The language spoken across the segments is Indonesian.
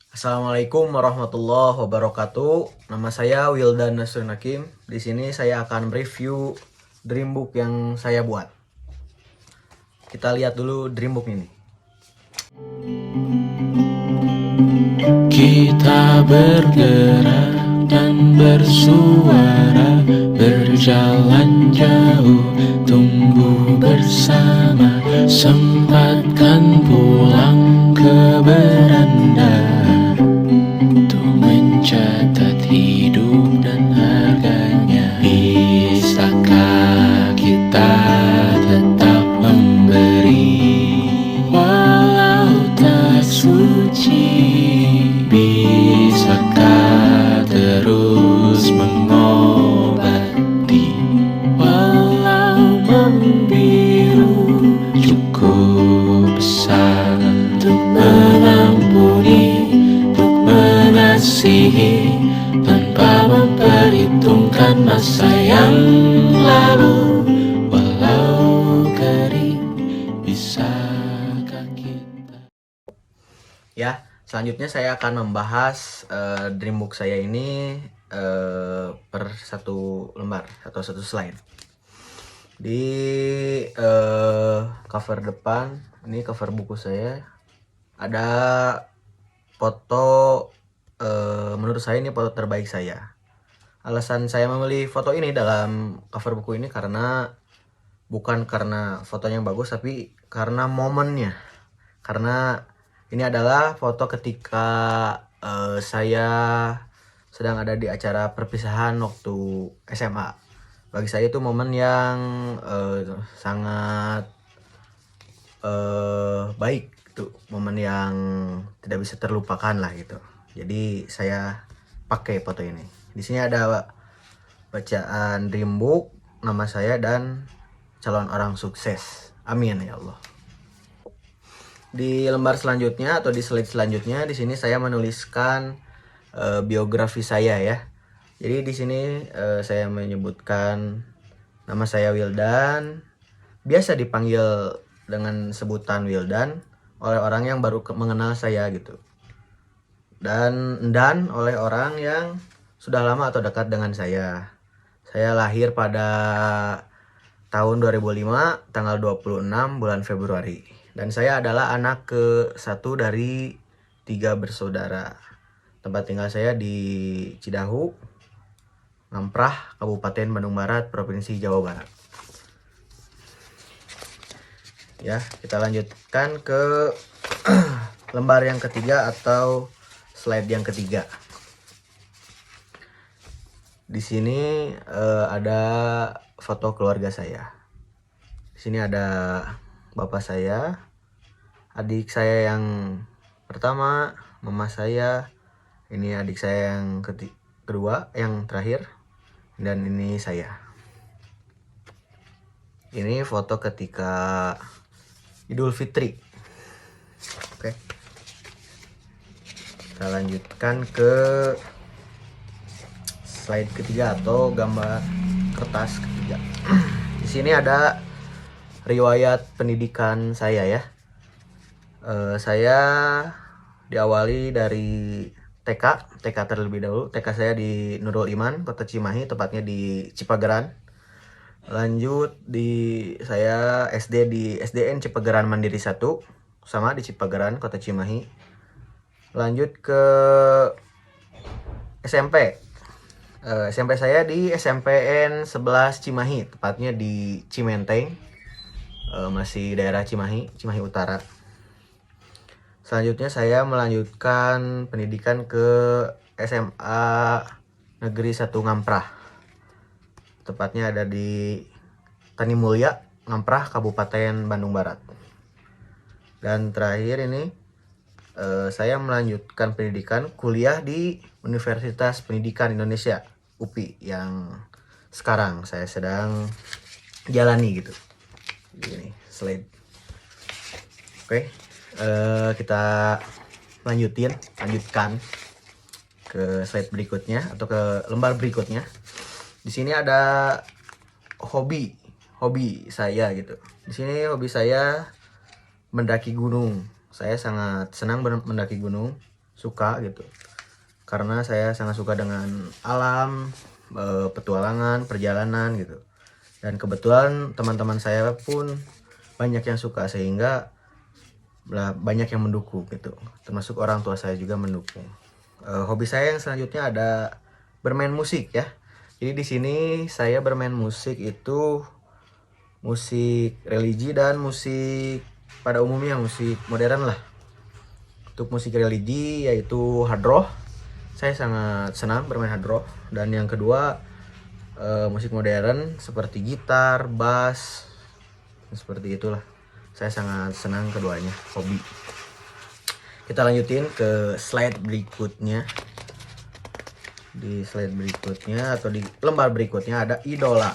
Assalamualaikum warahmatullahi wabarakatuh. Nama saya Wildan Nasrun Hakim. Di sini saya akan review Dreambook yang saya buat. Kita lihat dulu Dreambook ini. Kita bergerak dan bersuara, berjalan jauh, tumbuh bersama, sempatkan pulang ke beranda untuk mencatat hidup dan harganya. Bisakah kita tetap memberi walau tak suci? Bisakah terus mengobati walau membiru? Cukup besar untuk mengampuni, untuk mengasihi, tanpa memperhitungkan masa yang lalu. Walau kering, bisakah kita? Ya, selanjutnya saya akan membahas Dreambook saya ini per satu lembar atau satu slide. Di cover depan, ini cover buku saya, ada foto menurut saya ini foto terbaik saya. Alasan saya memilih foto ini dalam cover buku ini karena bukan karena fotonya bagus, tapi karena momennya. Karena ini adalah foto ketika saya sedang ada di acara perpisahan waktu SMA. Bagi saya itu momen yang sangat baik, itu momen yang tidak bisa terlupakan lah gitu. Jadi saya pakai foto ini. Di sini ada bacaan Dreambook, nama saya, dan calon orang sukses. Amin ya Allah. Di lembar selanjutnya atau di slide selanjutnya, di sini saya menuliskan biografi saya ya. Jadi di sini saya menyebutkan nama saya Wildan, biasa dipanggil dengan sebutan Wildan oleh orang yang baru mengenal saya gitu. Dan oleh orang yang sudah lama atau dekat dengan saya. Saya lahir pada tahun 2005, tanggal 26 bulan Februari. Dan saya adalah anak ke-1 dari 3 bersaudara. Tempat tinggal saya di Cidahu, Ngamprah, Kabupaten Bandung Barat, Provinsi Jawa Barat. Ya, kita lanjutkan ke lembar yang ketiga atau slide yang ketiga. Di sini ada foto keluarga saya. Di sini ada bapak saya, adik saya yang pertama, mama saya, ini adik saya yang kedua, yang terakhir, dan ini saya. Ini foto ketika Idul Fitri. Oke. Kita lanjutkan ke slide ketiga atau gambar kertas ketiga. Di sini ada riwayat pendidikan saya ya. Saya diawali dari TK terlebih dahulu. TK saya di Nurul Iman, Kota Cimahi, tepatnya di Cipageran. Lanjut saya SD di SDN Cipageran Mandiri 1, sama di Cipageran, Kota Cimahi. Lanjut ke SMP. SMP saya di SMPN 11 Cimahi, tepatnya di Cimenteng, masih daerah Cimahi Utara. Selanjutnya saya melanjutkan pendidikan ke SMA Negeri 1 Ngamprah, tepatnya ada di Tani Mulya, Ngamprah, Kabupaten Bandung Barat. Dan terakhir ini saya melanjutkan pendidikan kuliah di Universitas Pendidikan Indonesia UPI yang sekarang saya sedang jalani gitu. Ini slide. Oke, kita lanjutkan ke slide berikutnya atau ke lembar berikutnya. Di sini ada hobi saya gitu. Di sini hobi saya mendaki gunung. Saya sangat senang mendaki gunung. suka gitu. Karena saya sangat suka dengan alam, petualangan, perjalanan gitu. Dan kebetulan teman-teman saya pun banyak yang suka, sehingga banyak yang mendukung gitu. Termasuk orang tua saya juga mendukung. Hobi saya yang selanjutnya ada bermain musik ya. Jadi di sini saya bermain musik itu musik religi dan musik pada umumnya, musik modern lah. Untuk musik religi yaitu hard rock, saya sangat senang bermain hard rock. Dan yang kedua musik modern seperti gitar, bass, seperti itulah. Saya sangat senang keduanya, hobi. Kita lanjutin ke slide berikutnya. Di slide berikutnya atau di lembar berikutnya ada idola.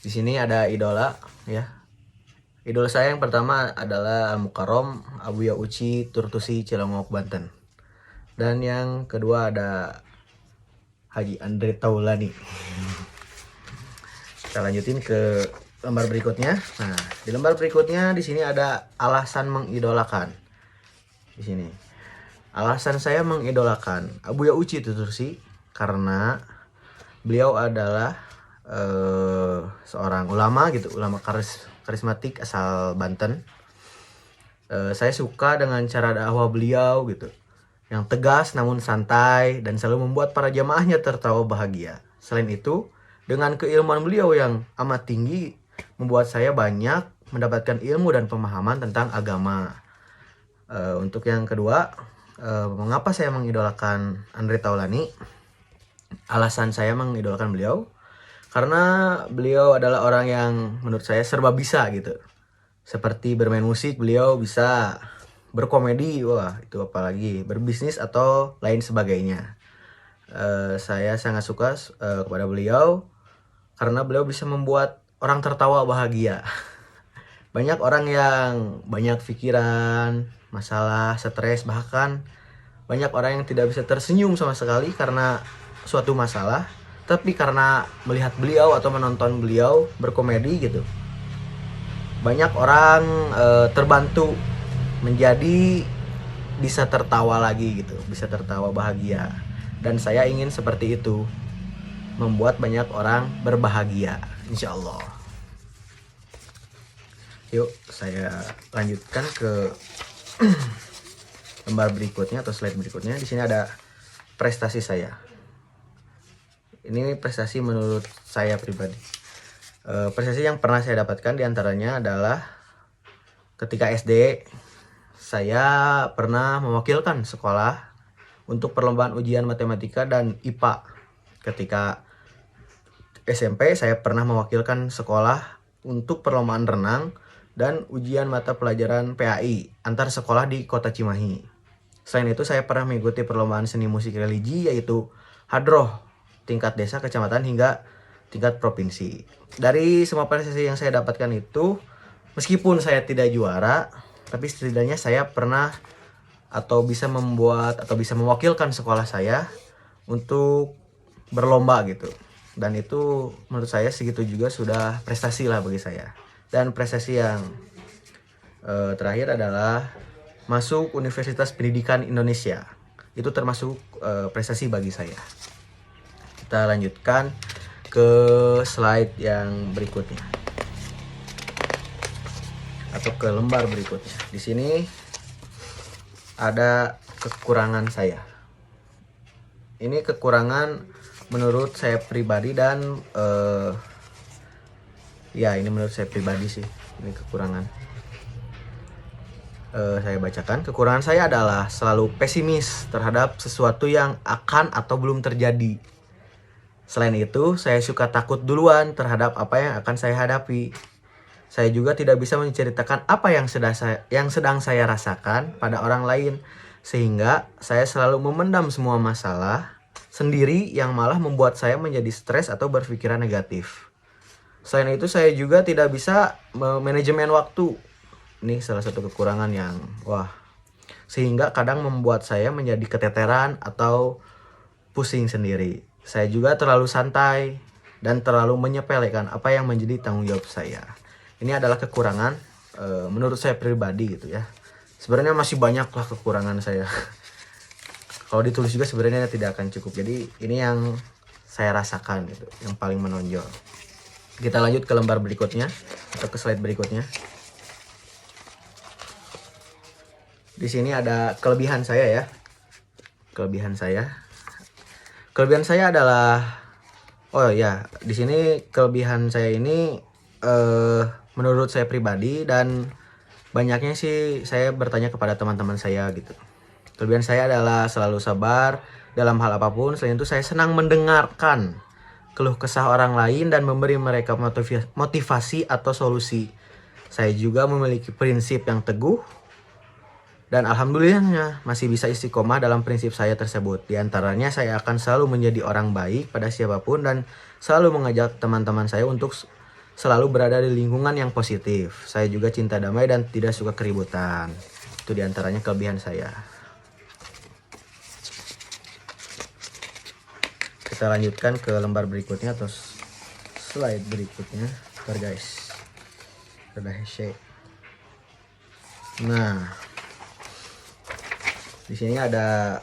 Di sini ada idola ya. Idola saya yang pertama adalah Al Mukarrom Abuya Uci Turtusi Cilongok Banten. Dan yang kedua ada Haji Andre Taulani. Kita lanjutin ke lembar berikutnya. Nah, di lembar berikutnya di sini ada alasan mengidolakan. Di sini. Alasan saya mengidolakan Abuya Uci Turtusi karena beliau adalah seorang ulama gitu, ulama karismatik asal Banten. Saya suka dengan cara dakwah beliau gitu, yang tegas namun santai dan selalu membuat para jamaahnya tertawa bahagia. Selain itu, dengan keilmuan beliau yang amat tinggi, membuat saya banyak mendapatkan ilmu dan pemahaman tentang agama. Untuk yang kedua, mengapa saya mengidolakan Andre Taulani? Alasan saya mengidolakan beliau karena beliau adalah orang yang menurut saya serba bisa gitu. Seperti bermain musik, beliau bisa berkomedi, wah itu apalagi, berbisnis atau lain sebagainya. Saya sangat suka kepada beliau karena beliau bisa membuat orang tertawa bahagia. Banyak orang yang banyak pikiran, masalah, stres, bahkan banyak orang yang tidak bisa tersenyum sama sekali karena suatu masalah, tapi karena melihat beliau atau menonton beliau berkomedi gitu, banyak orang terbantu menjadi bisa tertawa lagi gitu, bisa tertawa bahagia. Dan saya ingin seperti itu, membuat banyak orang berbahagia, insya Allah. Yuk saya lanjutkan ke lembar berikutnya atau slide berikutnya. Di sini ada prestasi saya. Ini prestasi menurut saya pribadi. Prestasi yang pernah saya dapatkan diantaranya adalah ketika SD, saya pernah mewakilkan sekolah untuk perlombaan ujian matematika dan IPA. Ketika SMP, saya pernah mewakilkan sekolah untuk perlombaan renang dan ujian mata pelajaran PAI antar sekolah di Kota Cimahi. Selain itu, saya pernah mengikuti perlombaan seni musik religi yaitu hadroh tingkat desa, kecamatan, hingga tingkat provinsi. Dari semua prestasi yang saya dapatkan itu, meskipun saya tidak juara, tapi setidaknya saya pernah atau bisa membuat atau bisa mewakilkan sekolah saya untuk berlomba gitu. Dan itu menurut saya segitu juga sudah prestasi lah bagi saya. Dan prestasi yang terakhir adalah masuk Universitas Pendidikan Indonesia. Itu termasuk prestasi bagi saya. Kita lanjutkan ke slide yang berikutnya atau ke lembar berikutnya. Di sini ada kekurangan saya. Ini kekurangan menurut saya pribadi dan ya ini menurut saya pribadi sih, ini kekurangan. Saya bacakan. Kekurangan saya adalah selalu pesimis terhadap sesuatu yang akan atau belum terjadi. Selain itu, saya suka takut duluan terhadap apa yang akan saya hadapi. Saya juga tidak bisa menceritakan apa yang sedang saya rasakan pada orang lain, sehingga saya selalu memendam semua masalah sendiri yang malah membuat saya menjadi stres atau berpikiran negatif. Selain itu, saya juga tidak bisa manajemen waktu. Ini salah satu kekurangan yang sehingga kadang membuat saya menjadi keteteran atau pusing sendiri. Saya juga terlalu santai dan terlalu menyepelekan apa yang menjadi tanggung jawab saya. Ini adalah kekurangan menurut saya pribadi gitu ya. Sebenarnya masih banyak lah kekurangan saya. Kalau ditulis juga sebenarnya tidak akan cukup. Jadi ini yang saya rasakan itu, yang paling menonjol. Kita lanjut ke lembar berikutnya atau ke slide berikutnya. Di sini ada kelebihan saya ya. Kelebihan saya adalah, oh ya, di sini kelebihan saya ini menurut saya pribadi, dan banyaknya sih saya bertanya kepada teman-teman saya gitu. Kelebihan saya adalah selalu sabar dalam hal apapun. Selain itu saya senang mendengarkan keluh kesah orang lain dan memberi mereka motivasi atau solusi. Saya juga memiliki prinsip yang teguh dan alhamdulillahnya masih bisa istiqomah dalam prinsip saya tersebut. Di antaranya saya akan selalu menjadi orang baik pada siapapun dan selalu mengajak teman-teman saya untuk selalu berada di lingkungan yang positif. Saya juga cinta damai dan tidak suka keributan. Itu di antaranya kelebihan saya. Kita lanjutkan ke lembar berikutnya atau slide berikutnya. Bentar guys. Udah share. Nah, di sini ada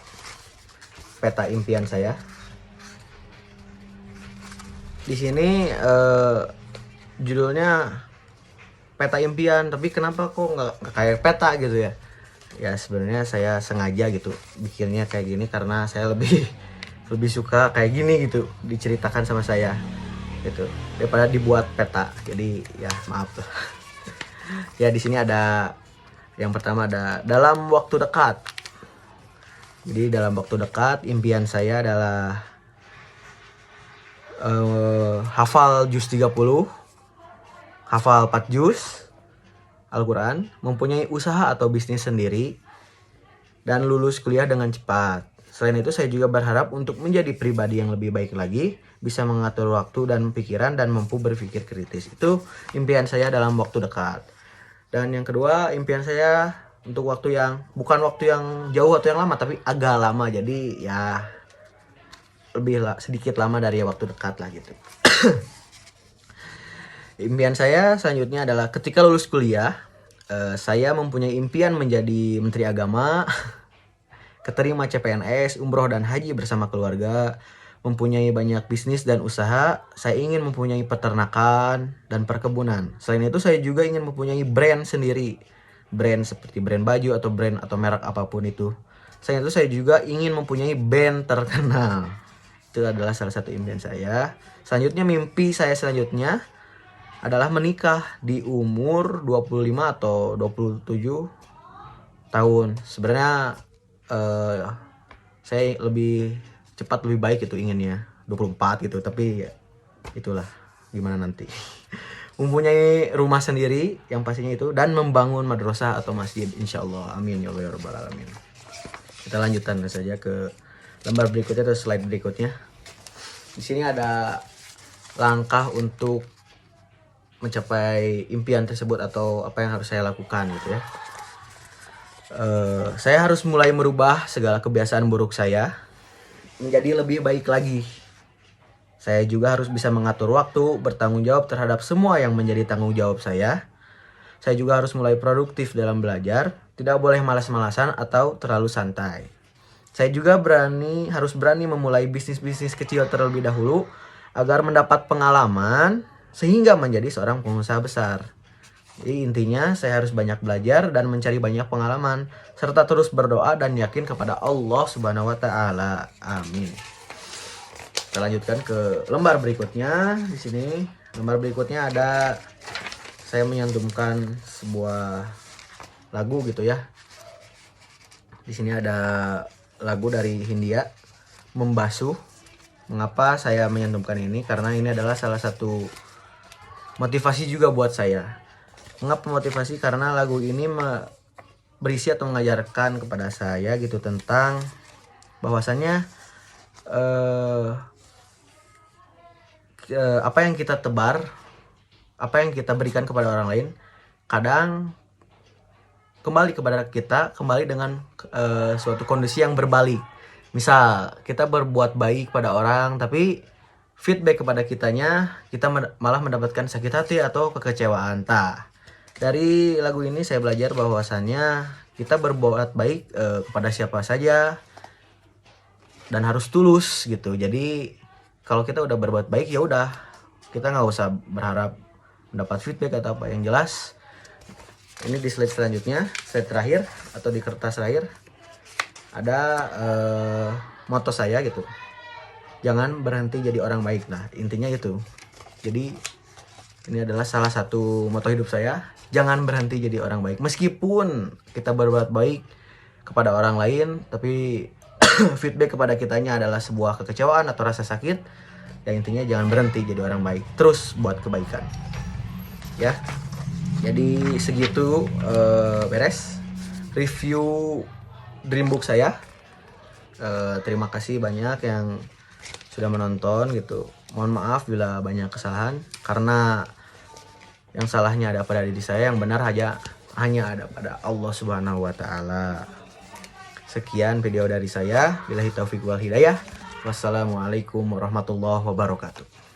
peta impian saya. Di sini judulnya peta impian, tapi kenapa kok nggak kayak peta gitu ya? Ya sebenarnya saya sengaja gitu bikinnya kayak gini karena saya lebih suka kayak gini gitu diceritakan sama saya gitu daripada dibuat peta. Jadi ya maaf tuh. Ya di sini ada yang pertama, ada dalam waktu dekat. Jadi dalam waktu dekat impian saya adalah hafal juz 30, hafal 4 juz Al-Quran, mempunyai usaha atau bisnis sendiri, dan lulus kuliah dengan cepat. Selain itu saya juga berharap untuk menjadi pribadi yang lebih baik lagi, bisa mengatur waktu dan pikiran dan mampu berpikir kritis. Itu impian saya dalam waktu dekat. Dan yang kedua, impian saya untuk waktu yang bukan waktu yang jauh atau yang lama, tapi agak lama. Jadi ya sedikit lama dari waktu dekat lah gitu. Impian saya selanjutnya adalah ketika lulus kuliah, saya mempunyai impian menjadi menteri agama, keterima CPNS, umroh dan haji bersama keluarga, mempunyai banyak bisnis dan usaha. Saya ingin mempunyai peternakan dan perkebunan. Selain itu saya juga ingin mempunyai brand sendiri, brand seperti brand baju atau brand atau merek apapun itu. Selain itu saya juga ingin mempunyai band terkenal. Itu adalah salah satu impian saya. Selanjutnya mimpi saya selanjutnya adalah menikah di umur 25 atau 27 tahun. Sebenarnya saya lebih cepat lebih baik itu inginnya 24 gitu, tapi ya itulah gimana nanti. Mempunyai rumah sendiri yang pastinya itu, dan membangun madrasah atau masjid insyaallah. Amin ya Allah ya rabbal alamin. Kita lanjutkan saja ke lembar berikutnya atau slide berikutnya. Di sini ada langkah untuk mencapai impian tersebut atau apa yang harus saya lakukan gitu ya. Saya harus mulai merubah segala kebiasaan buruk saya menjadi lebih baik lagi. Saya juga harus bisa mengatur waktu, bertanggung jawab terhadap semua yang menjadi tanggung jawab saya. Saya juga harus mulai produktif dalam belajar, tidak boleh malas-malasan atau terlalu santai. Saya juga harus berani memulai bisnis-bisnis kecil terlebih dahulu agar mendapat pengalaman sehingga menjadi seorang pengusaha besar. Jadi intinya saya harus banyak belajar dan mencari banyak pengalaman, serta terus berdoa dan yakin kepada Allah Subhanahu wa taala. Amin. Kita lanjutkan ke lembar berikutnya. Di sini lembar berikutnya ada saya menyantumkan sebuah lagu gitu ya. Di sini ada lagu dari Hindia, Membasuh. Mengapa saya menyantumkan ini? Karena ini adalah salah satu motivasi juga buat saya. Mengapa motivasi? Karena lagu ini berisi atau mengajarkan kepada saya gitu tentang bahwasannya apa yang kita tebar, apa yang kita berikan kepada orang lain, kadang kembali kepada kita, kembali dengan suatu kondisi yang berbalik. Misal kita berbuat baik pada orang, tapi feedback kepada kitanya, kita malah mendapatkan sakit hati atau kekecewaan. Dari lagu ini saya belajar bahwasannya kita berbuat baik kepada siapa saja dan harus tulus gitu. Jadi kalau kita udah berbuat baik ya udah, kita nggak usah berharap mendapat feedback atau apa. Yang jelas ini di slide selanjutnya, slide terakhir atau di kertas terakhir ada moto saya gitu, jangan berhenti jadi orang baik. Nah intinya itu. Jadi ini adalah salah satu moto hidup saya, jangan berhenti jadi orang baik. Meskipun kita berbuat baik kepada orang lain, tapi feedback kepada kitanya adalah sebuah kekecewaan atau rasa sakit, ya intinya jangan berhenti jadi orang baik, terus buat kebaikan ya. Jadi segitu beres review Dreambook saya. Terima kasih banyak yang sudah menonton gitu. Mohon maaf bila banyak kesalahan, karena yang salahnya ada pada diri saya, yang benar hanya ada pada Allah Subhanahu wa taala. Sekian video dari saya. Billahi taufiq wal hidayah. Wassalamualaikum warahmatullahi wabarakatuh.